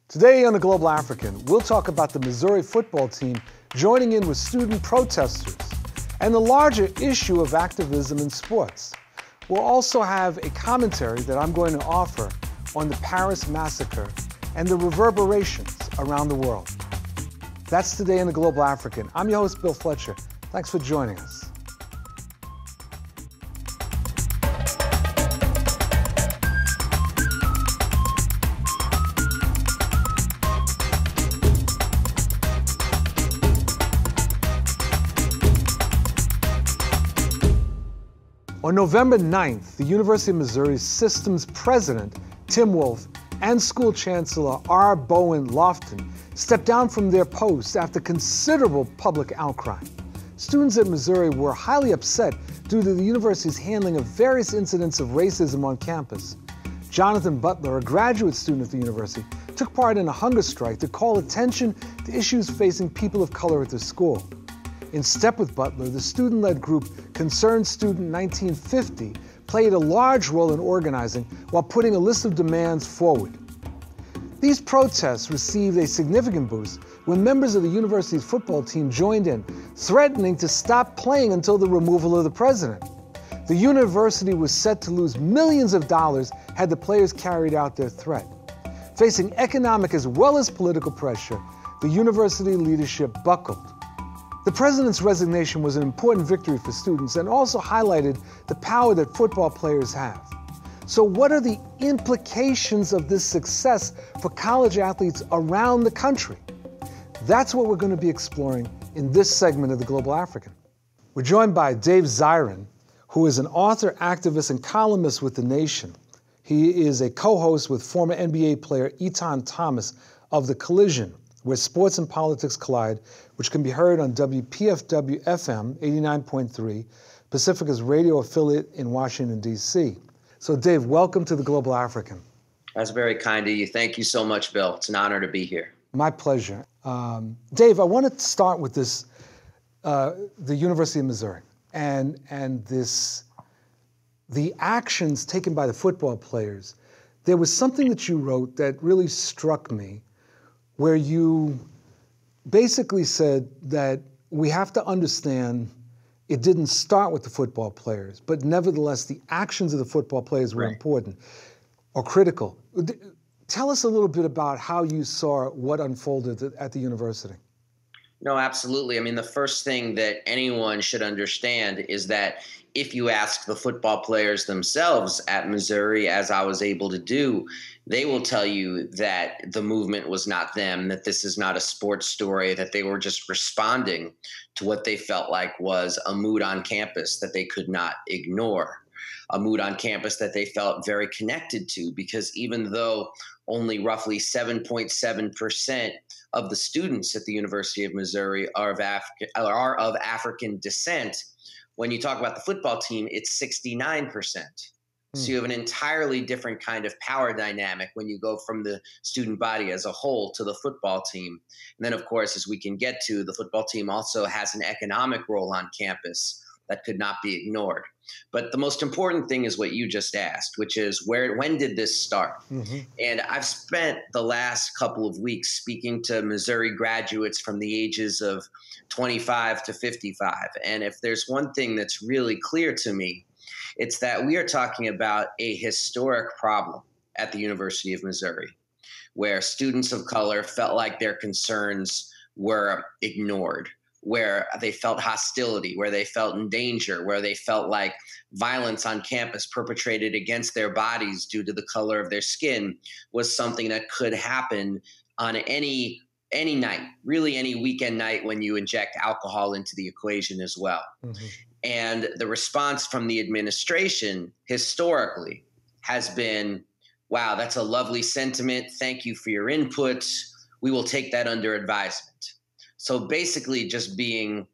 Today on The Global African, we'll talk about the Missouri football team joining in with student protesters and the larger issue of activism in sports. We'll also have a commentary that I'm going to offer on the Paris massacre and the reverberations around the world. That's today in The Global African. I'm your host, Bill Fletcher. Thanks for joining us. On November 9th, the University of Missouri's systems president, Tim Wolf, and school chancellor R. Bowen Lofton stepped down from their posts after considerable public outcry. Students at Missouri were highly upset due to the university's handling of various incidents of racism on campus. Jonathan Butler, a graduate student at the university, took part in a hunger strike to call attention to issues facing people of color at the school. In step with Butler, the student-led group Concerned Student 1950 played a large role in organizing while putting a list of demands forward. These protests received a significant boost when members of the university's football team joined in, threatening to stop playing until the removal of the president. The university was set to lose millions of dollars had the players carried out their threat. Facing economic as well as political pressure, the university leadership buckled. The president's resignation was an important victory for students and also highlighted the power that football players have. So what are the implications of this success for college athletes around the country? That's what we're going to be exploring in this segment of The Global African. We're joined by Dave Zirin, who is an author, activist, and columnist with The Nation. He is a co-host with former NBA player Etan Thomas of The Collision, where sports and politics collide, which can be heard on WPFW-FM 89.3, Pacifica's radio affiliate in Washington, D.C. So Dave, welcome to The Global African. That's very kind of you. Thank you so much, Bill. It's an honor to be here. My pleasure. Dave, I want to start with this, the University of Missouri and the actions taken by the football players. There was something that you wrote that really struck me, where you basically said that we have to understand it didn't start with the football players, but nevertheless, the actions of the football players were important or critical. Tell us a little bit about how you saw what unfolded at the university. No, absolutely. I mean, the first thing that anyone should understand is that if you ask the football players themselves at Missouri, as I was able to do, they will tell you that the movement was not them, that this is not a sports story, that they were just responding to what they felt like was a mood on campus that they could not ignore, a mood on campus that they felt very connected to, because even though only roughly 7.7% of the students at the University of Missouri are of African descent, when you talk about the football team, it's 69%. So you have an entirely different kind of power dynamic when you go from the student body as a whole to the football team. And then, of course, as we can get to, the football team also has an economic role on campus that could not be ignored. But the most important thing is what you just asked, which is when did this start? And I've spent the last couple of weeks speaking to Missouri graduates from the ages of 25 to 55. And if there's one thing that's really clear to me, it's that we are talking about a historic problem at the University of Missouri, where students of color felt like their concerns were ignored, where they felt hostility, where they felt in danger, where they felt like violence on campus perpetrated against their bodies due to the color of their skin was something that could happen on any night, really any weekend night when you inject alcohol into the equation as well. And the response from the administration historically has been, wow, that's a lovely sentiment. Thank you for your input. We will take that under advisement. So basically just being,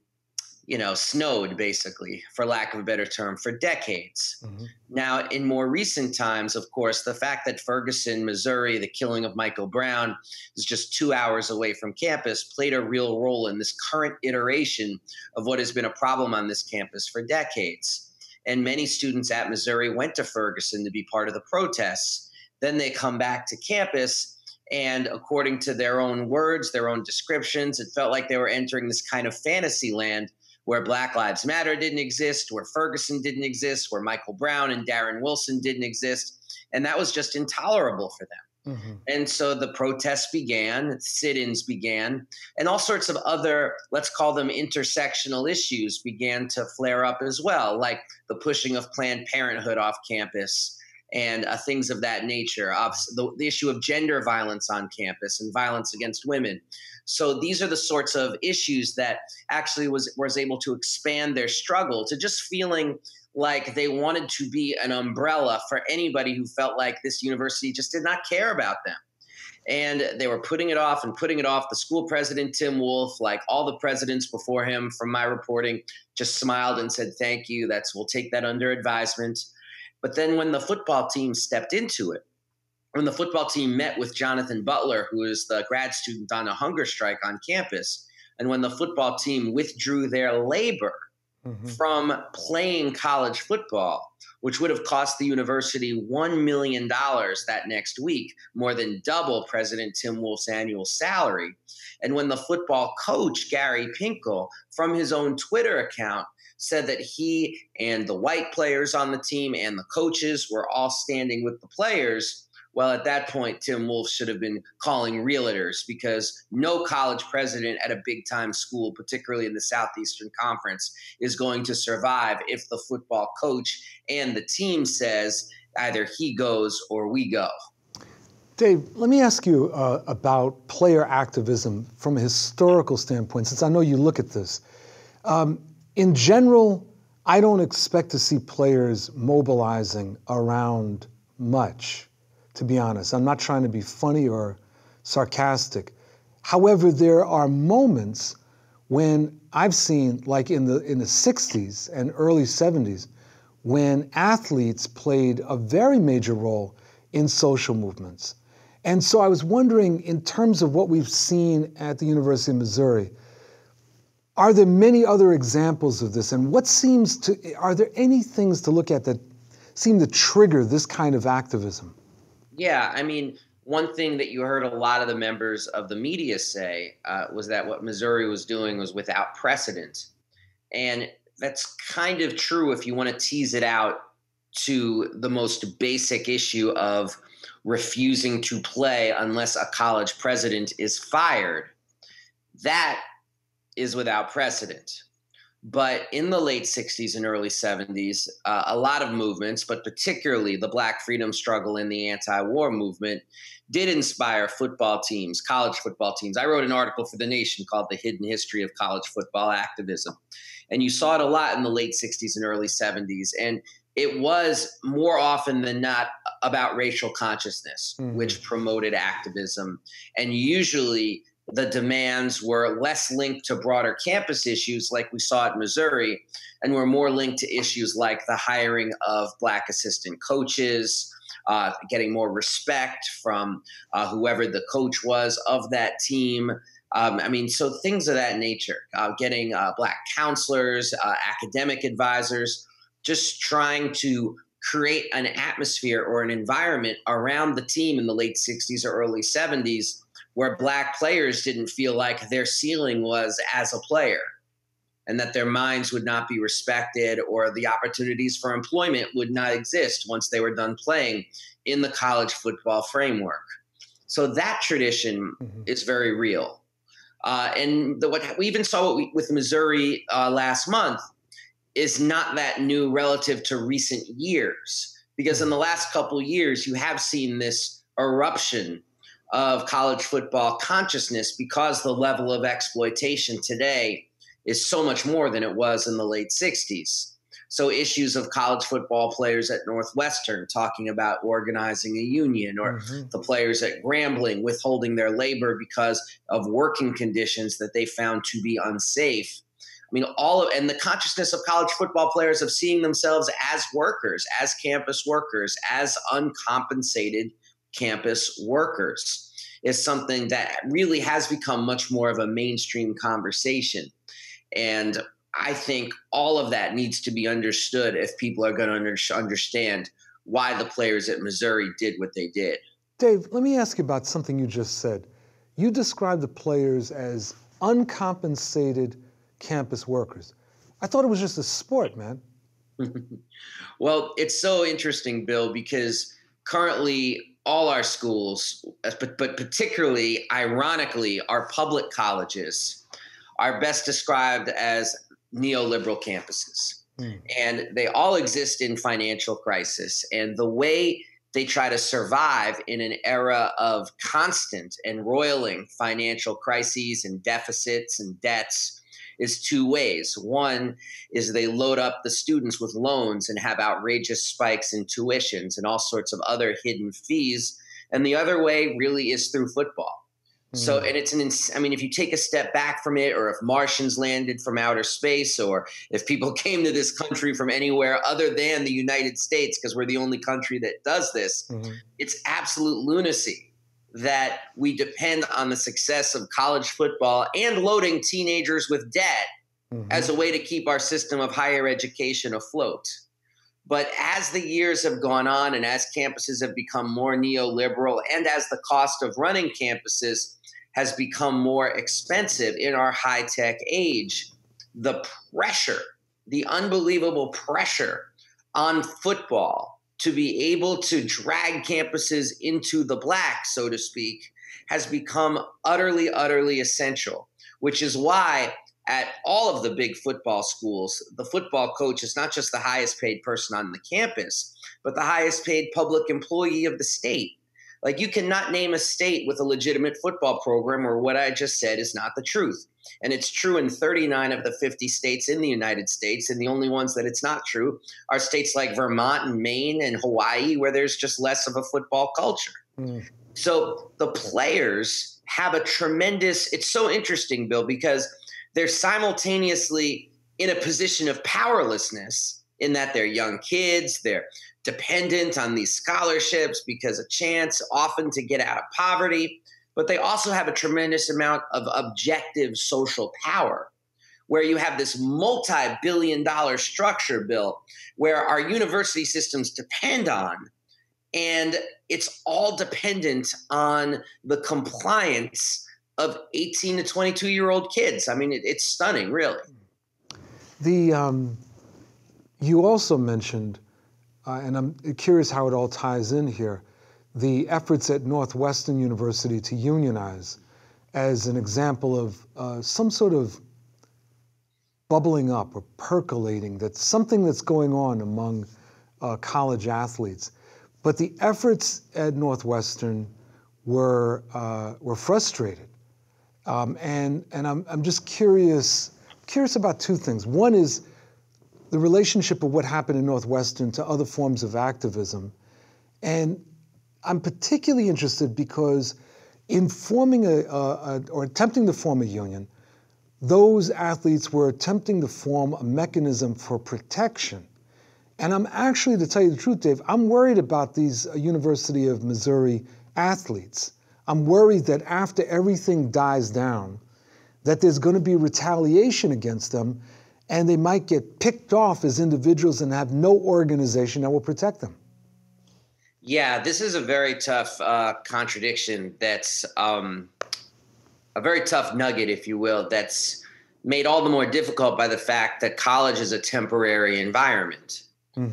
snowed, basically, for lack of a better term, for decades. Now, in more recent times, of course, the fact that Ferguson, Missouri, the killing of Michael Brown is just 2 hours away from campus played a real role in this current iteration of what has been a problem on this campus for decades. And many students at Missouri went to Ferguson to be part of the protests. Then they come back to campus And according to their own words, their own descriptions, it felt like they were entering this kind of fantasy land where Black Lives Matter didn't exist, where Ferguson didn't exist, where Michael Brown and Darren Wilson didn't exist. And that was just intolerable for them. Mm-hmm. And so the protests began, sit-ins began, and all sorts of other, let's call them intersectional issues began to flare up as well, like the pushing of Planned Parenthood off campus and things of that nature, the issue of gender violence on campus and violence against women. So these are the sorts of issues that actually was able to expand their struggle to just feeling like they wanted to be an umbrella for anybody who felt like this university just did not care about them. And they were putting it off and putting it off. The school president, Tim Wolf, like all the presidents before him from my reporting, just smiled and said, thank you. We'll take that under advisement. But then when the football team stepped into it, when the football team met with Jonathan Butler, who is the grad student on a hunger strike on campus, and when the football team withdrew their labor from playing college football, which would have cost the university $1 million that next week, more than double President Tim Wolf's annual salary. And when the football coach, Gary Pinkel, from his own Twitter account, said that he and the white players on the team and the coaches were all standing with the players, well, at that point, Tim Wolf should have been calling realtors, because no college president at a big-time school, particularly in the Southeastern Conference, is going to survive if the football coach and the team says either he goes or we go. Dave, let me ask you about player activism from a historical standpoint, since I know you look at this. In general, I don't expect to see players mobilizing around much, to be honest. I'm not trying to be funny or sarcastic. However, there are moments when I've seen, like in the 60s and early 70s, when athletes played a very major role in social movements. And so I was wondering, in terms of what we've seen at the University of Missouri, are there many other examples of this? And are there any things to look at that seem to trigger this kind of activism? Yeah, I mean, one thing that you heard a lot of the members of the media say was that what Missouri was doing was without precedent. And that's kind of true if you want to tease it out to the most basic issue of refusing to play unless a college president is fired. That is without precedent. But in the late 60s and early 70s, a lot of movements, but particularly the Black freedom struggle and the anti-war movement, did inspire football teams, college football teams. I wrote an article for The Nation called The Hidden History of College Football Activism. And you saw it a lot in the late 60s and early 70s. And it was more often than not about racial consciousness, which promoted activism. And usually the demands were less linked to broader campus issues like we saw at Missouri, and were more linked to issues like the hiring of Black assistant coaches, getting more respect from whoever the coach was of that team. So things of that nature, getting Black counselors, academic advisors, just trying to create an atmosphere or an environment around the team in the late 60s or early 70s where Black players didn't feel like their ceiling was as a player, and that their minds would not be respected or the opportunities for employment would not exist once they were done playing in the college football framework. So that tradition is very real. What we even saw with Missouri last month is not that new relative to recent years, because in the last couple of years, you have seen this eruption of college football consciousness, because the level of exploitation today is so much more than it was in the late 60s. So issues of college football players at Northwestern talking about organizing a union, or the players at Grambling withholding their labor because of working conditions that they found to be unsafe. I mean, and the consciousness of college football players of seeing themselves as workers, as campus workers, as uncompensated campus workers is something that really has become much more of a mainstream conversation. And I think all of that needs to be understood if people are going to understand why the players at Missouri did what they did. Dave, let me ask you about something you just said. You described the players as uncompensated campus workers. I thought it was just a sport, man. Well, it's so interesting, Bill, because currently all our schools, but particularly, ironically, our public colleges are best described as neoliberal campuses. And they all exist in financial crisis. And the way they try to survive in an era of constant and roiling financial crises and deficits and debts is two ways. One is they load up the students with loans and have outrageous spikes in tuitions and all sorts of other hidden fees. And the other way really is through football. So, and I mean, if you take a step back from it, or if Martians landed from outer space, or if people came to this country from anywhere other than the United States, because we're the only country that does this, it's absolute lunacy that we depend on the success of college football and loading teenagers with debt as a way to keep our system of higher education afloat. But as the years have gone on and as campuses have become more neoliberal and as the cost of running campuses has become more expensive in our high-tech age, the pressure, the unbelievable pressure on football to be able to drag campuses into the black, so to speak, has become utterly, utterly essential, which is why at all of the big football schools, the football coach is not just the highest paid person on the campus, but the highest paid public employee of the state. Like, you cannot name a state with a legitimate football program where what I just said is not the truth. And it's true in 39 of the 50 states in the United States. And the only ones that it's not true are states like Vermont and Maine and Hawaii, where there's just less of a football culture. So the players have a tremendous – it's so interesting, Bill, because they're simultaneously in a position of powerlessness in that they're young kids, they're dependent on these scholarships because a chance often to get out of poverty, but they also have a tremendous amount of objective social power, where you have this multi-billion-dollar structure, Bill, where our university systems depend on, and it's all dependent on the compliance of 18 to 22-year-old kids. I mean, it's stunning, really. You also mentioned, and I'm curious how it all ties in here, the efforts at Northwestern University to unionize as an example of some sort of bubbling up or percolating, that's something that's going on among college athletes. But the efforts at Northwestern were frustrated. And I'm just curious about two things. One is the relationship of what happened in Northwestern to other forms of activism. And I'm particularly interested because in forming or attempting to form a union, those athletes were attempting to form a mechanism for protection. And I'm actually, to tell you the truth, Dave, I'm worried about these University of Missouri athletes. I'm worried that after everything dies down, that there's going to be retaliation against them, and they might get picked off as individuals and have no organization that will protect them. Yeah, this is a very tough contradiction. That's a very tough nugget, if you will, that's made all the more difficult by the fact that college is a temporary environment.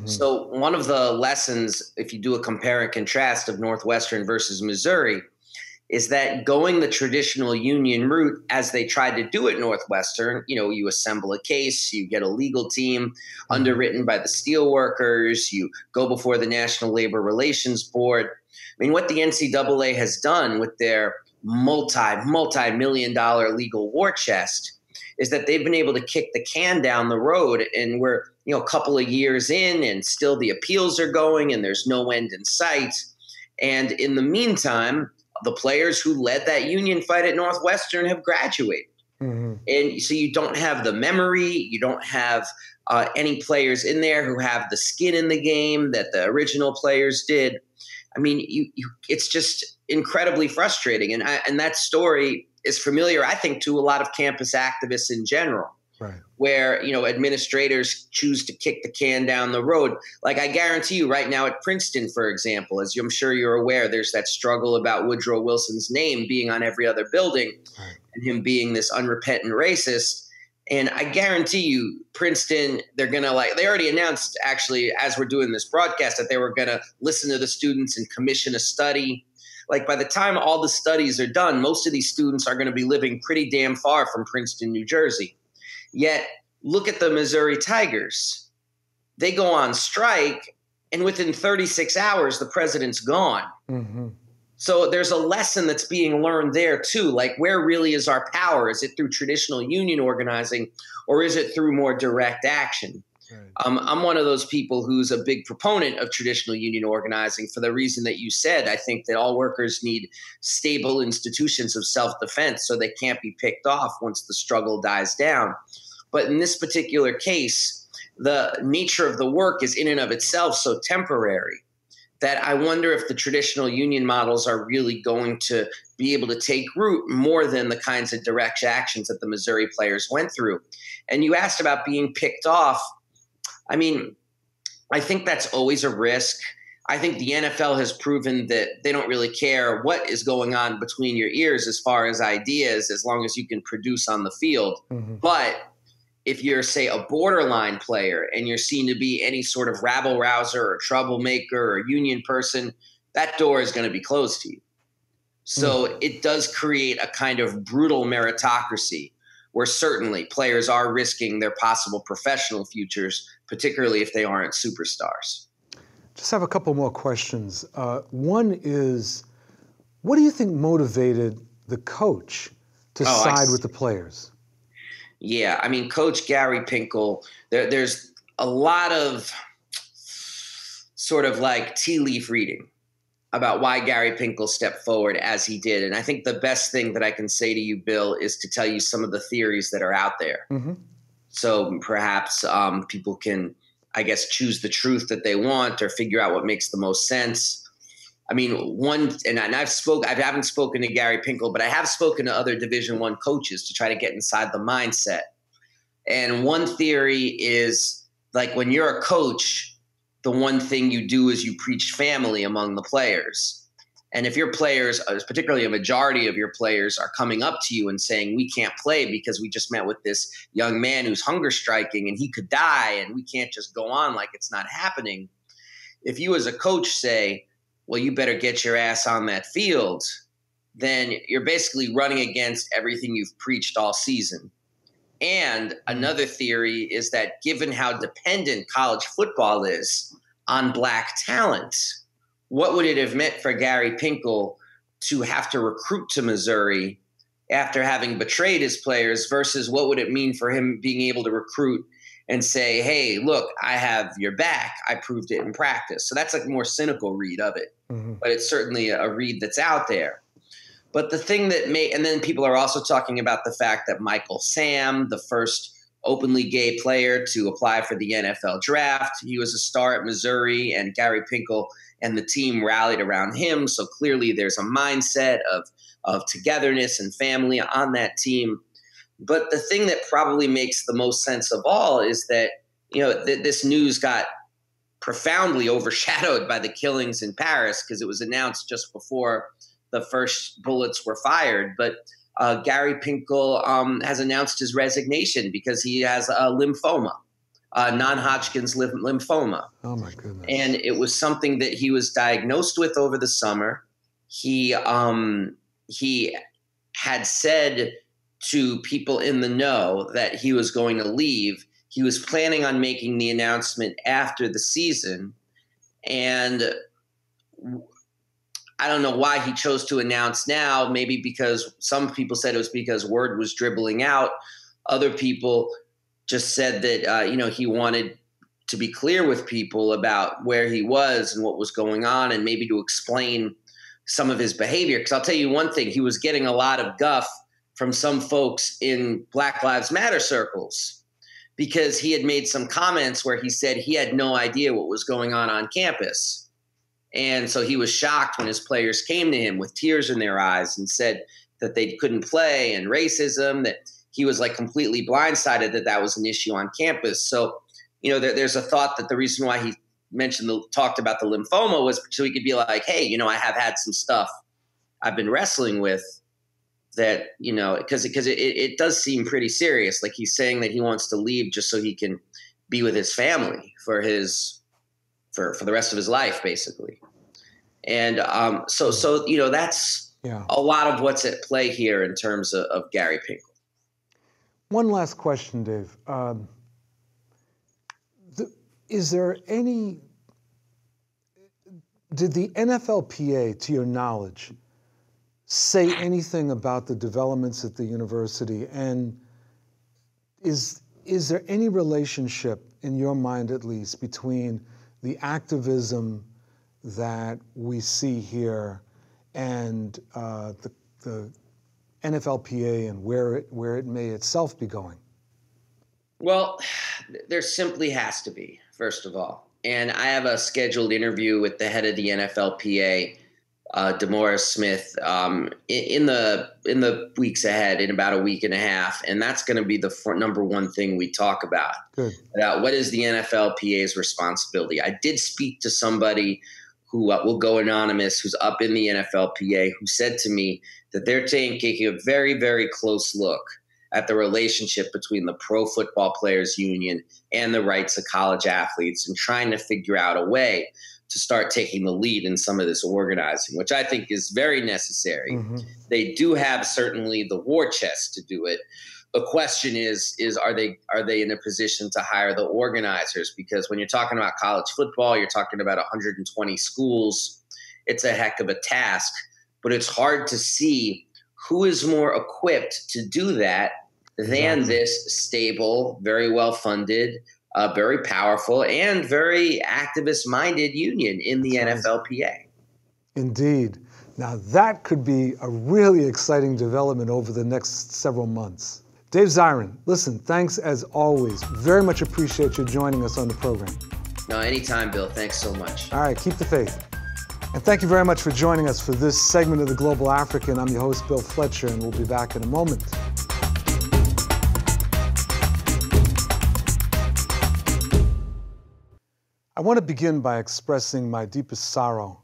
So one of the lessons, if you do a compare and contrast of Northwestern versus Missouri, is that going the traditional union route, as they tried to do at Northwestern, you assemble a case, you get a legal team underwritten by the steelworkers, you go before the National Labor Relations Board. I mean, what the NCAA has done with their multi-million-dollar legal war chest is that they've been able to kick the can down the road, and we're a couple of years in and still the appeals are going and there's no end in sight. And in the meantime, the players who led that union fight at Northwestern have graduated. And so you don't have the memory, you don't have any players in there who have the skin in the game that the original players did. I mean, it's just incredibly frustrating. And that story is familiar, I think, to a lot of campus activists in general, Right. where, administrators choose to kick the can down the road. Like, I guarantee you right now at Princeton, for example, as I'm sure you're aware, there's that struggle about Woodrow Wilson's name being on every other building, Right. and him being this unrepentant racist. And I guarantee you, Princeton, they're going to they already announced, actually, as we're doing this broadcast, that they were going to listen to the students and commission a study. Like, by the time all the studies are done, most of these students are going to be living pretty damn far from Princeton, New Jersey. Yet, look at the Missouri Tigers. They go on strike, and within 36 hours, the president's gone. Mm-hmm. So there's a lesson that's being learned there, too. Like, where really is our power? Is it through traditional union organizing, or is it through more direct action? Right. I'm one of those people who's a big proponent of traditional union organizing for the reason that you said. I think that all workers need stable institutions of self-defense so they can't be picked off once the struggle dies down. But in this particular case, the nature of the work is in and of itself so temporary that I wonder if the traditional union models are really going to be able to take root more than the kinds of direct actions that the Missouri players went through. And you asked about being picked off. I mean, I think that's always a risk. I think the NFL has proven that they don't really care what is going on between your ears as far as ideas, as long as you can produce on the field. Mm-hmm. But if you're, say, a borderline player and you're seen to be any sort of rabble-rouser or troublemaker or union person, that door is going to be closed to you. So it does create a kind of brutal meritocracy where certainly players are risking their possible professional futures, particularly if they aren't superstars. Just have a couple more questions. One is, what do you think motivated the coach to side with the players? Yeah, I mean, Coach Gary Pinkel, there's a lot of sort of like tea leaf reading about why Gary Pinkel stepped forward as he did. And I think the best thing that I can say to you, Bill, is to tell you some of the theories that are out there. Mm-hmm. So perhaps people can, I guess, choose the truth that they want or figure out what makes the most sense. I mean, I haven't spoken to Gary Pinkel, but I have spoken to other Division I coaches to try to get inside the mindset. And one theory is, like, when you're a coach, the one thing you do is you preach family among the players. And if your players, particularly a majority of your players, are coming up to you and saying, we can't play because we just met with this young man who's hunger striking and he could die and we can't just go on like it's not happening. If you as a coach say, well, you better get your ass on that field, then you're basically running against everything you've preached all season. And another theory is that given how dependent college football is on black talent, what would it have meant for Gary Pinkel to have to recruit to Missouri after having betrayed his players versus what would it mean for him being able to recruit and say, hey, look, I have your back. I proved it in practice. So that's like a more cynical read of it. Mm-hmm. But it's certainly a read that's out there. But the thing that and then people are also talking about the fact that Michael Sam, the first openly gay player to apply for the NFL draft, he was a star at Missouri, and Gary Pinkel and the team rallied around him. So clearly there's a mindset of togetherness and family on that team. But the thing that probably makes the most sense of all is that, this news got profoundly overshadowed by the killings in Paris because it was announced just before the first bullets were fired. But Gary Pinkel has announced his resignation because he has a lymphoma, non-Hodgkin's lymphoma. Oh, my goodness. And it was something that he was diagnosed with over the summer. He had said to people in the know that he was going to leave. He was planning on making the announcement after the season. And I don't know why he chose to announce now, maybe because some people said it was because word was dribbling out. Other people just said that, he wanted to be clear with people about where he was and what was going on and maybe to explain some of his behavior. Because I'll tell you one thing, he was getting a lot of guff from some folks in Black Lives Matter circles because he had made some comments where he said he had no idea what was going on campus. And so he was shocked when his players came to him with tears in their eyes and said that they couldn't play and racism, that he was like completely blindsided that that was an issue on campus. So, there's a thought that the reason why he talked about the lymphoma was so he could be like, hey, I have had some stuff I've been wrestling with that, because it does seem pretty serious. Like he's saying that he wants to leave just so he can be with his family for the rest of his life, basically. And so that's a lot of what's at play here in terms of Gary Pinkel. One last question, Dave. Did the NFLPA, to your knowledge, say anything about the developments at the university? And is there any relationship, in your mind at least, between the activism that we see here and the NFLPA and where it may itself be going? Well, there simply has to be, first of all. And I have a scheduled interview with the head of the NFLPA, DeMaurice Smith, in the weeks ahead, in about a week and a half. And that's going to be the number one thing we talk about. Good. About what is the NFLPA's responsibility. I did speak to somebody who will go anonymous, who's up in the NFLPA, who said to me that they're taking a very, very close look at the relationship between the Pro Football Players Union and the rights of college athletes and trying to figure out a way to start taking the lead in some of this organizing, which I think is very necessary. Mm-hmm. They do have certainly the war chest to do it. The question is are they in a position to hire the organizers? Because when you're talking about college football, you're talking about 120 schools. It's a heck of a task, but it's hard to see who is more equipped to do that than this stable, very well-funded, very powerful, and very activist-minded union in the NFLPA. Indeed. Now, that could be a really exciting development over the next several months. Dave Zirin, listen, thanks as always. Very much appreciate you joining us on the program. No, anytime, Bill. Thanks so much. All right, keep the faith. And thank you very much for joining us for this segment of The Global African. I'm your host, Bill Fletcher, and we'll be back in a moment. I want to begin by expressing my deepest sorrow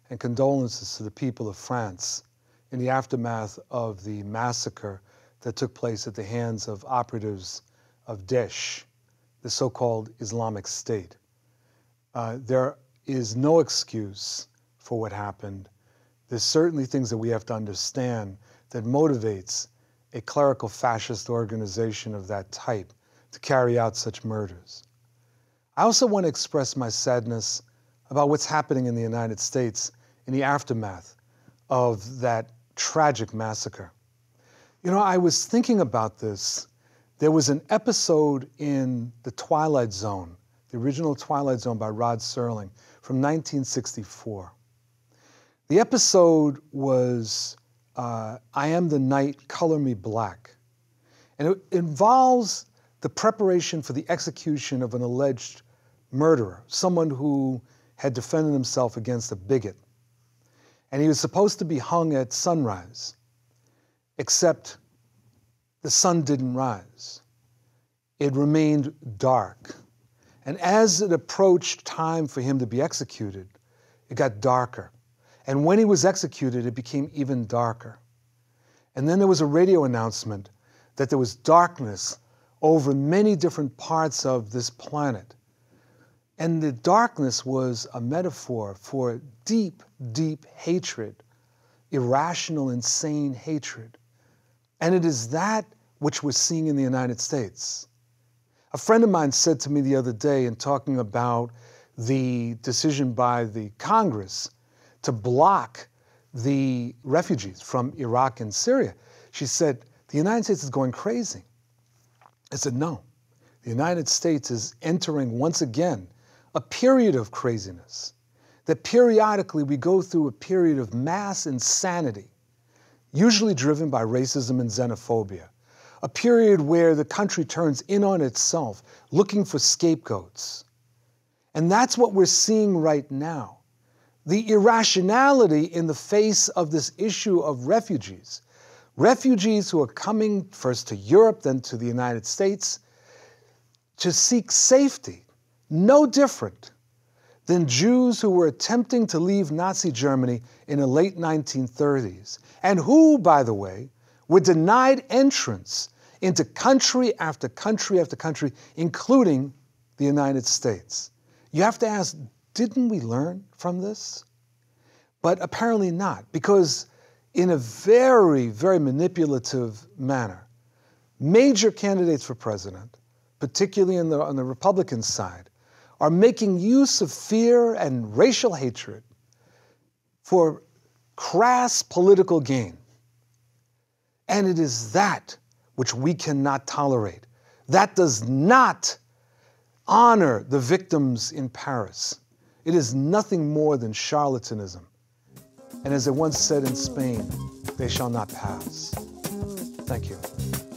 and condolences to the people of France in the aftermath of the massacre that took place at the hands of operatives of Daesh, the so-called Islamic State. There is no excuse for what happened. There's certainly things that we have to understand that motivates a clerical fascist organization of that type to carry out such murders. I also want to express my sadness about what's happening in the United States in the aftermath of that tragic massacre. I was thinking about this. There was an episode in The Twilight Zone, the original Twilight Zone by Rod Serling from 1964. The episode was I Am the Night, Color Me Black. And it involves the preparation for the execution of an alleged murderer, someone who had defended himself against a bigot. And he was supposed to be hung at sunrise, except the sun didn't rise. It remained dark. And as it approached time for him to be executed, it got darker. And when he was executed, it became even darker. And then there was a radio announcement that there was darkness over many different parts of this planet. And the darkness was a metaphor for deep, deep hatred, irrational, insane hatred. And it is that which we're seeing in the United States. A friend of mine said to me the other day in talking about the decision by the Congress to block the refugees from Iraq and Syria, she said, the United States is going crazy. I said, no. The United States is entering once again a period of craziness, that periodically we go through a period of mass insanity, usually driven by racism and xenophobia, a period where the country turns in on itself, looking for scapegoats. And that's what we're seeing right now. The irrationality in the face of this issue of refugees Refugees who are coming first to Europe, then to the United States, to seek safety, no different than Jews who were attempting to leave Nazi Germany in the late 1930s, and who, by the way, were denied entrance into country after country after country, including the United States. You have to ask, didn't we learn from this? But apparently not, because in a very, very manipulative manner, major candidates for president, particularly on the Republican side, are making use of fear and racial hatred for crass political gain. And it is that which we cannot tolerate. That does not honor the victims in Paris. It is nothing more than charlatanism. And as it once said in Spain, they shall not pass. Thank you.